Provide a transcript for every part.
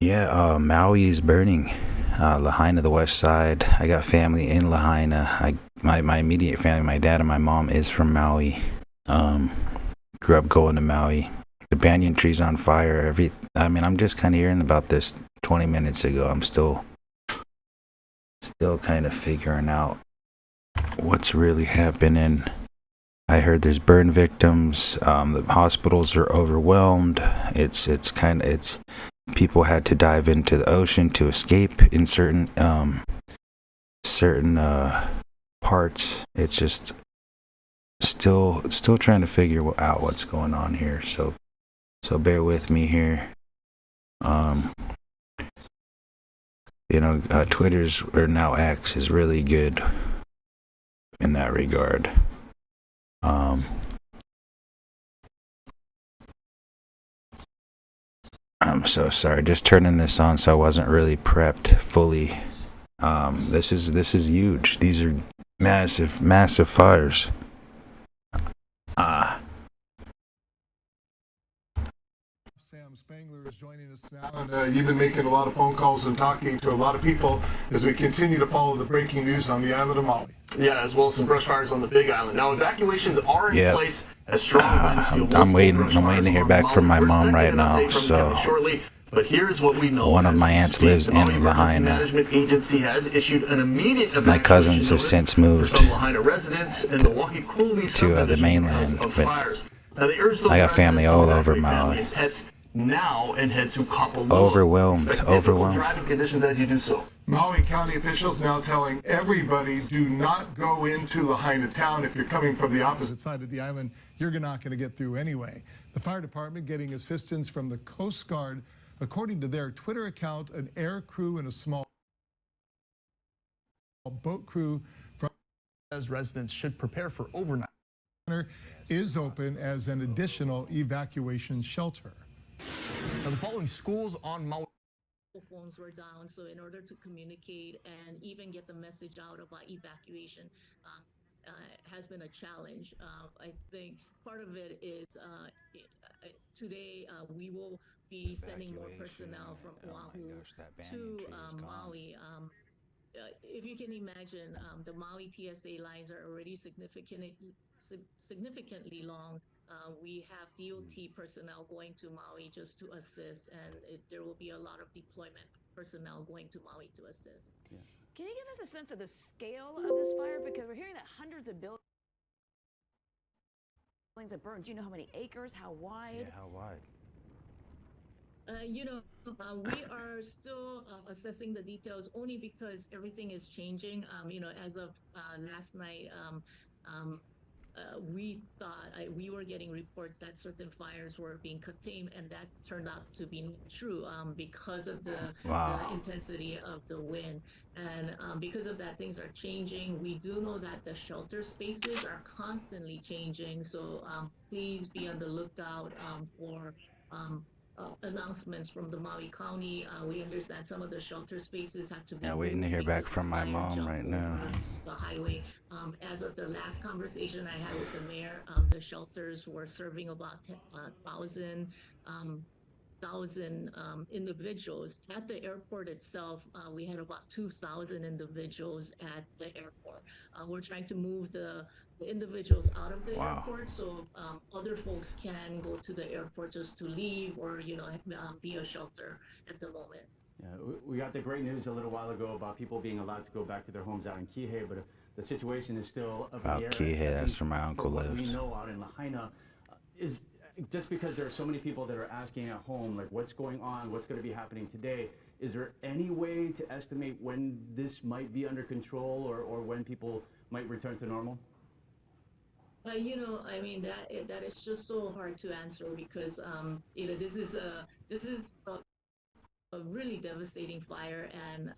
Yeah, Maui is burning. Lahaina, the west side. I got family in Lahaina. My immediate family, my dad and my mom is from Maui. Um, Grew up going to Maui. The banyan tree's on fire. I mean, I'm just kind of hearing about this 20 minutes ago. I'm still kind of figuring out what's really happening. I heard there's burn victims. The hospitals are overwhelmed. It's people had to dive into the ocean to escape in certain parts. It's just still trying to figure out what's going on here. So bear with me here. Um, Twitter's, or now X, is really good in that regard. I'm so sorry. Just turning this on, so I wasn't really prepped fully. This is huge. These are massive fires. Sam Spangler is joining us now, and you've been making a lot of phone calls and talking to a lot of people as we continue to follow the breaking news on the island of Maui. Yeah, as well as some brush fires on the Big Island. Now, evacuations are in place as strong winds fuel I'm waiting to hear back from my mom right now. So shortly, but here's what we know. One of my aunts lives in Lahaina. Management agency has issued an immediate evacuation. My cousins have since moved for some Lahaina residents in Milwaukee Coulee to the mainland. Of but fires. Now, they urge those I got family all over Maui. Maui. Pets now and head to Kapalua. Overwhelmed. Driving conditions as you do so. Maui County officials now telling everybody, do not go into Lahaina town. If you're coming from the opposite side of the island, you're not going to get through anyway. The fire department getting assistance from the Coast Guard. According to their Twitter account, an air crew and a small boat crew from as residents should prepare for overnight. Is open as an additional evacuation shelter. Now, the following schools on Maui. Phones were down, so in order to communicate and even get the message out about evacuation has been a challenge. I think part of it is today we will be sending more personnel from Oahu to Maui. If you can imagine, the Maui TSA lines are already significantly long. We have DOT personnel going to Maui just to assist, and there will be a lot of deployment personnel going to Maui to assist. Yeah. Can you give us a sense of the scale of this fire? Because we're hearing that hundreds of buildings have burned. Do you know how many acres, how wide? Yeah, how wide? We are still assessing the details only because everything is changing. As of last night, we thought we were getting reports that certain fires were being contained, and that turned out to be true because of the intensity of the wind. And because of that, things are changing. We do know that the shelter spaces are constantly changing, so please be on the lookout for announcements from the Maui County. We understand some of the shelter spaces have to be waiting to hear back from my mom right now. The highway. As of the last conversation I had with the mayor, the shelters were serving about 1,000 individuals. At the airport itself, we had about 2,000 individuals at the airport. We're trying to move the individuals out of the airport, so other folks can go to the airport just to leave or be a shelter at the moment. Yeah, we got the great news a little while ago about people being allowed to go back to their homes out in Kihei, but the situation is still up in the air. Kihei, that's where my uncle lives. What we know out in Lahaina is just because there are so many people that are asking at home, like, what's going on, what's going to be happening today. Is there any way to estimate when this might be under control or when people might return to normal? That is just so hard to answer because this is a really devastating fire, and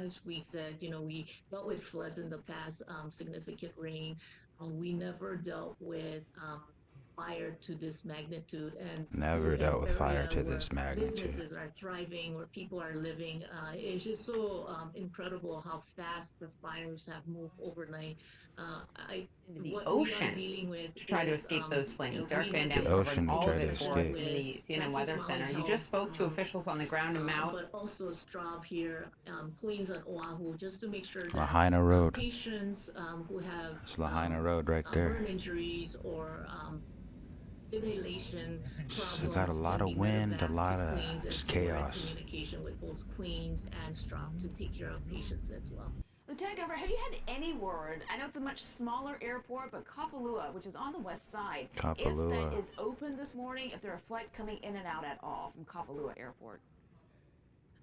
as we said, we dealt with floods in the past, significant rain. We never dealt with fire to this magnitude, and Never to dealt with an fire area to where this magnitude. businesses are thriving, where people are living. It's just so incredible how fast the fires have moved overnight. I Into the what we are ocean dealing with to try to is, escape those you know, flames. Derek we Van have Dam The been covering ocean to all of try to it for us escape. in the CNN not just Weather Maui Center. You Health, just spoke to officials on the ground in Maui. but also Straub here, Queens and Oahu, just to make sure that Lahaina Road. patients who have It's Lahaina Road right there. burn injuries or inhalation So problems got a lot can of be wind, medevac a lot to of Queens, and just so we're in chaos. communication with both Queens and Straub to take care of patients as well. Lieutenant Governor, have you had any word? I know it's a much smaller airport, but Kapalua, which is on the west side, if Kapalua. that is open this morning, if there are flights coming in and out at all from Kapalua Airport.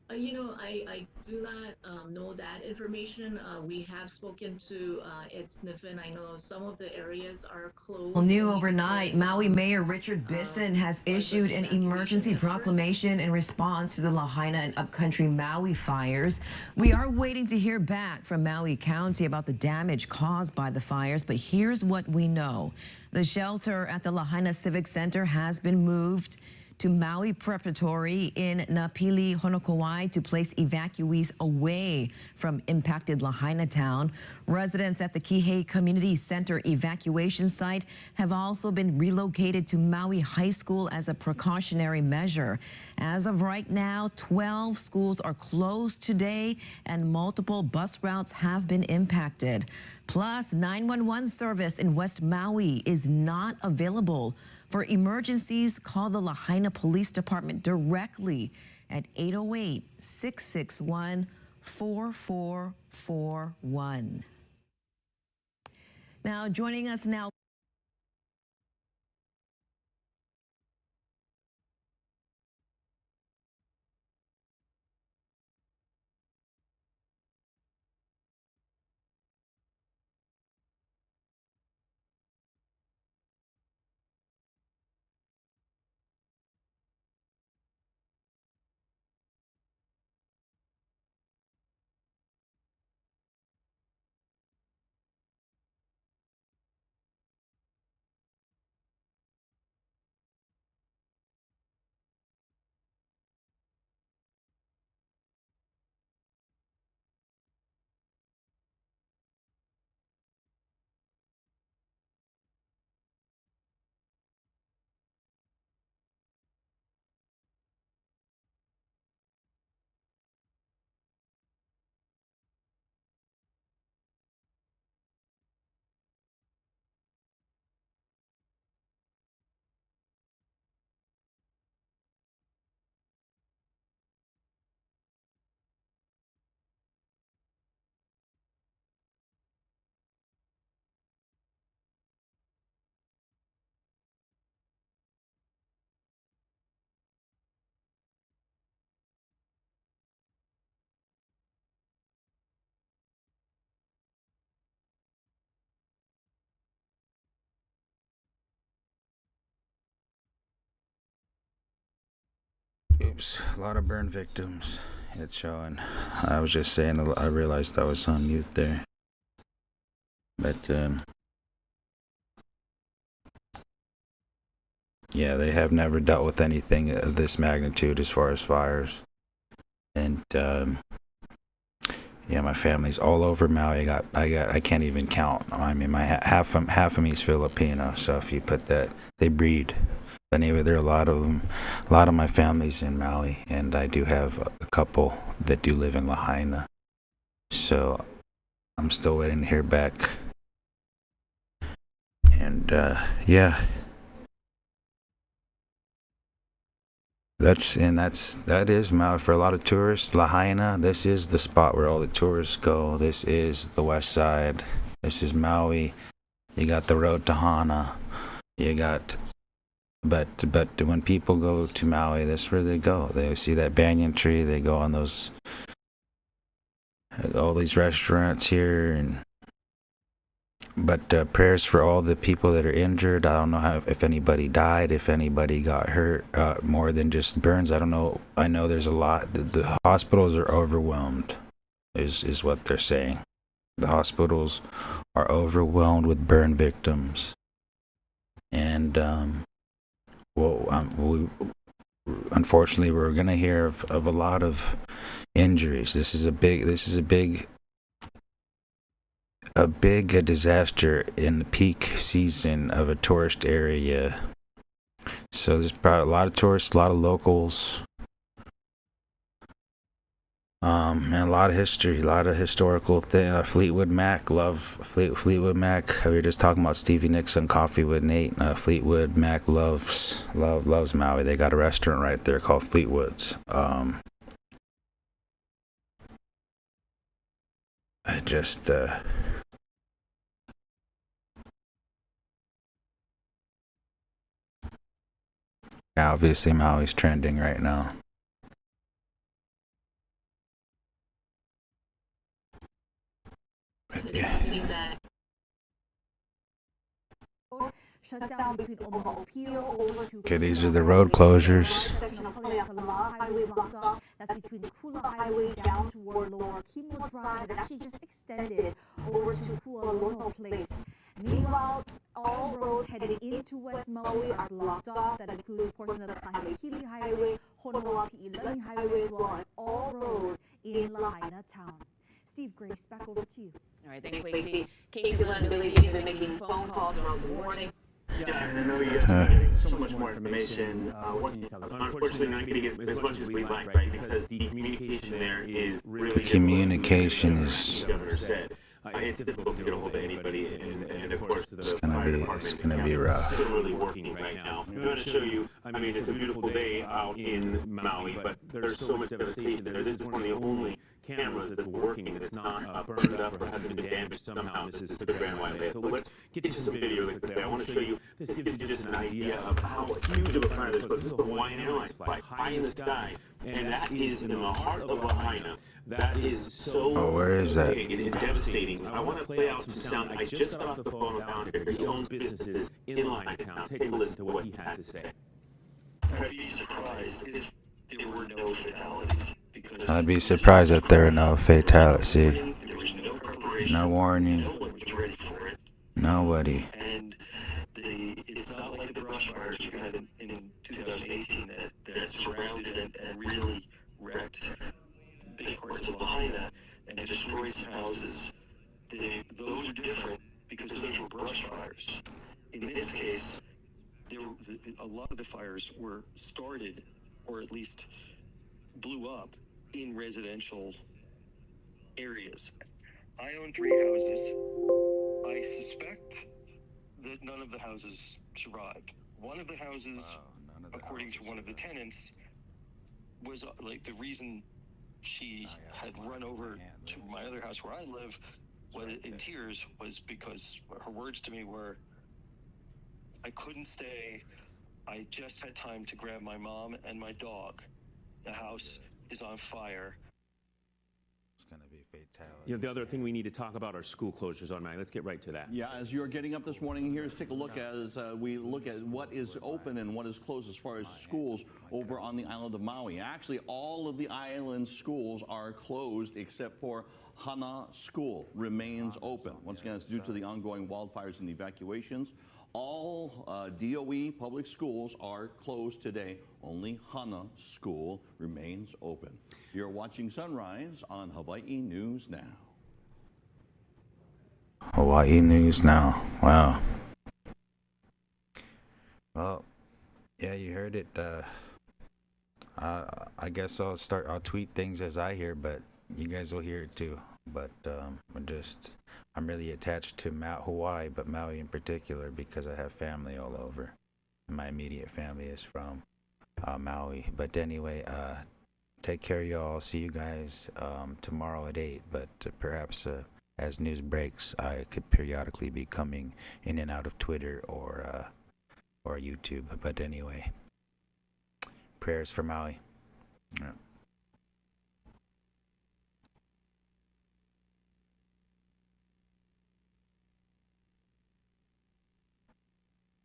You know, I do not know that information. We have spoken to Ed Sniffen. I know some of the areas are closed. Well, new only overnight, because, Maui Mayor Richard Bisson has issued an emergency proclamation in response to the Lahaina and upcountry Maui fires. We are waiting to hear back from Maui County about the damage caused by the fires, but here's what we know. The shelter at the Lahaina Civic Center has been moved to Maui Preparatory in Napili, Honokowai to place evacuees away from impacted Lahaina town. Residents at the Kihei Community Center evacuation site have also been relocated to Maui High School as a precautionary measure. As of right now, 12 schools are closed today and multiple bus routes have been impacted. Plus, 911 service in West Maui is not available. For emergencies, call the Lahaina Police Department directly at 808-661-4441. Now, joining us now. Oops, a lot of burn victims. It's showing. I was just saying, I realized I was on mute there. But, yeah, they have never dealt with anything of this magnitude as far as fires. And, yeah, my family's all over Maui. I can't even count. I mean, my half of me is Filipino, so if you put that, they breed. But anyway, there are a lot of them. A lot of my family's in Maui, and I do have a couple that do live in Lahaina. So I'm still waiting to hear back. And yeah, that is Maui for a lot of tourists. Lahaina, this is the spot where all the tourists go. This is the west side. This is Maui. You got the road to Hana. You got. But when people go to Maui, that's where they go. They see that banyan tree. They go on all these restaurants here. But prayers for all the people that are injured. I don't know if anybody died, if anybody got hurt, more than just burns. I don't know. I know there's a lot. The hospitals are overwhelmed, is what they're saying. The hospitals are overwhelmed with burn victims. And unfortunately, we're gonna hear of a lot of injuries. This is a big disaster in the peak season of a tourist area. So there's probably a lot of tourists, a lot of locals, and a lot of history, a lot of historical thing. Fleetwood Mac, love Fleetwood Mac. We were just talking about Stevie Nicks on Coffee with Nate. Fleetwood Mac loves Maui. They got a restaurant right there called Fleetwood's. I just obviously Maui's trending right now. Yeah. Shut down between Omaha Appeal over to Okay, these are the road closures. section of Lahaina Highway blocked off. That's between the Kula Highway down toward Lower Kimo Drive. It actually just extended over to Kualono Place. Meanwhile, all roads heading into West Maui are blocked off. That includes portions of the Kahekili Highway, Honoapi'ilani Highway as well, and all roads in Lahaina town. Steve Grace, back over to you. All right, thanks, Lacey. Casey, Lynn, and Billy, you've been making phone calls around the morning. Yeah, and I know you guys are getting so much more information. Unfortunately, not getting as much as we'd like, right? Because the communication there is really Communication is. the governor said. It's difficult to get a hold of anybody, and of course, the fire It's department gonna be rough. still really working right now. I'm going to show you. I mean, it's a beautiful day out in Maui, but there's so much devastation there. This is one of the only cameras that's working that's not burned up or hasn't been damaged somehow. This is the Grand Wildlife. So let's get you some video really quickly. I want to show you. This gives you just an idea of how huge of a fire this was. This is a Hawaiian Airlines flight, high in the sky, and that is in the heart of Lahaina. That is so where is that? big and devastating. I want to play out some sound. I just got off the phone with Founder. He owns businesses in Lahaina town. Take a listen to what he had to say. I'd be surprised if there were no fatalities. I'd be surprised if there were no fatalities. There was no preparation. No warning. No one was ready for it. Nobody. And it's not like the brush fires you had in 2018 that surrounded and really wrecked big parts of Lahaina and destroyed some houses. Those are different because those were brush fires. In this case, a lot of the fires were started, or at least blew up, in residential areas. I own 3 houses. I suspect that none of the houses survived. One of the houses, according to one of the tenants, was like the reason she had run over to my other house where I live was in tears was because her words to me were, I couldn't stay. I just had time to grab my mom and my dog. The house is on fire. It's going to be fatality. You know, the other thing we need to talk about are school closures on Maui. Let's get right to that. Yeah, as you're getting up this morning, here's take a look as we look at what is open and what is closed as far as schools over on the island of Maui. Actually, all of the island schools are closed except for Hana School remains open. Once again, it's due to the ongoing wildfires and evacuations. All DOE public schools are closed today. Only Hana School remains open. You're watching Sunrise on Hawaii News Now. Hawaii News Now. Wow. Well, yeah, you heard it. I guess I'll tweet things as I hear, but you guys will hear it too. But I'm really attached to Hawaii, but Maui in particular, because I have family all over. My immediate family is from Maui. But anyway, take care, y'all. See you guys tomorrow at 8. But perhaps as news breaks, I could periodically be coming in and out of Twitter or YouTube. But anyway, prayers for Maui. Yeah.